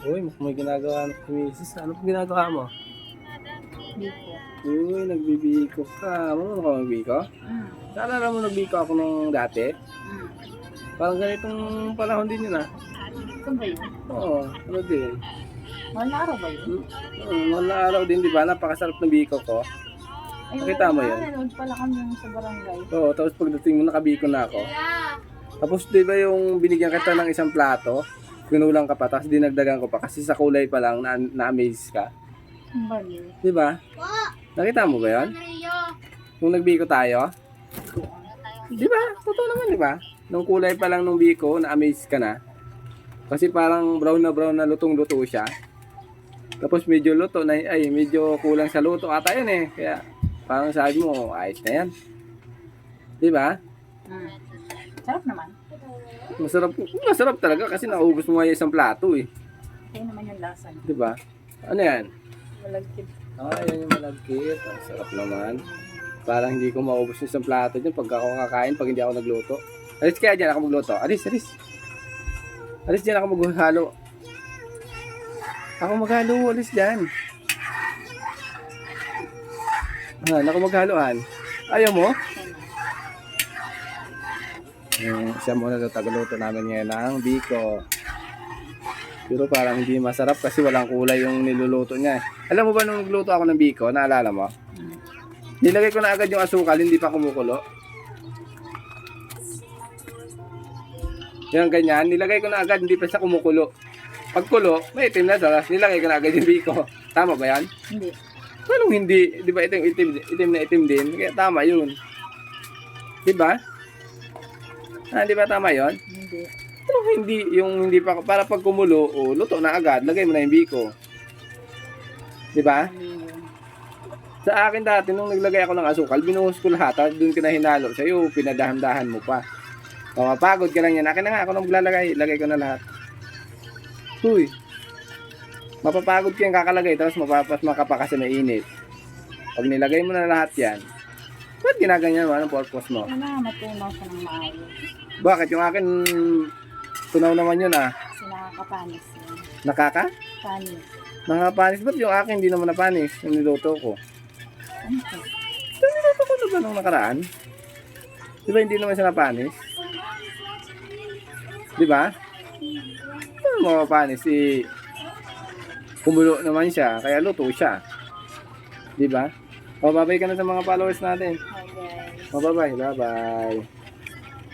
Uy, mukhang may ginagawa na si Mrs. Ano pong ginagawa mo? Biko. Uy, nagbibiko ka. Marunong ka magbiko? Naalala mo nagbiko ako nung dati? Parang ganitong panahon din yun ah. Ito ba yun? Oo, ano din. Mahal na araw ba yun? Mahal na araw din, di ba? Napakasarap ng biko ko. Ay, Nakita mo wala yun? na, nanood pala kami yung sa barangay. Oo, tapos pagdating mo nakabiko na ako. Tapos di ba yung binigyan kita ng isang plato? Kinulang ka pa, tapos dinagdagan ko pa kasi sa kulay pa lang na-amaze ka. Ang bali. Di ba? Nakita mo ba yun? Nung nagbiko tayo? Di ba? Totoo naman, di ba? Nung kulay pa lang nung biko, na-amaze ka na. Kasi parang brown na lutong-luto siya. Tapos medyo luto na, ay medyo kulang sa luto ata yun eh. Kaya parang sabi mo, ayos na yan. Di ba? Sarap naman. Masarap talaga kasi naubos mo nga yung isang plato eh. Kaya naman yung lasa niya. Di ba? Ano yan? Malagkit. Yan yung malagkit. Ang sarap naman. Parang hindi ko maubos yung isang plato dyan pag ako kakain, pag hindi ako nagluto. Alis kaya dyan ako magluto. Alis. Alis dyan ako maghalo. Ako maghalo, alis dyan. Ako maghaloan. Ayaw mo? Siya muna sa tagaluto namin ngayon ng biko. Pero parang hindi masarap kasi walang kulay yung niluluto niya. Alam mo ba nung nagluto ako ng biko, naalala mo? Nilagay ko na agad yung asukal, hindi pa kumukulo. Yan ganyan, nilagay ko na agad, hindi pa siya kumukulo. Pagkulo, may itim na sa nilagay ko na agad yung biko. Tama ba yan? Hindi. Anong hindi? Di ba itim na itim din? Kaya tama yun. Di ba? Di ba tama yun? Hindi. Pero hindi, yung hindi pa, para pag kumulo, luto na agad, lagay mo na yung biko. Di ba? Ano yun? Sa akin dati, nung naglagay ako ng asukal, binuhos ko lahat, at doon ka na hinalo. Sa'yo, pinadahan-dahan mo pa. Mapagod ka lang yan. Akin na nga, ako nang maglalagay, lagay ko na lahat. Huy. Mapapagod ka yung kakalagay, tapos mapapasma ka pa kasi mainit. Pag nilagay mo na lahat yan, ba't ginaganyan mo? Anong purpose mo? Ano, matunaw siya ng maayos. Bakit? Yung akin, tunaw naman yun ah. Kasi nakakapanis yun. Panis. Panis. Ba't yung akin hindi naman napanis? Yung niluto ko. Ano to? Yung niluto ko na ba nung nakaraan? Di ba hindi naman siya napanis? Di ba? Ano mapapanis? Kumulo naman siya, kaya luto siya. Di ba? Babay ka na sa mga followers natin. Hi guys. Bye-bye.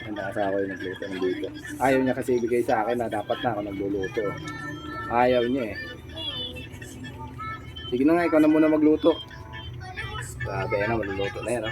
Ang nasa ako yung nagluto ng dito. Ayaw niya kasi ibigay sa akin na dapat na ako nagluluto. Ayaw niya eh. Sige na nga, ikaw na muna magluto. Grabe na, maluluto na yan.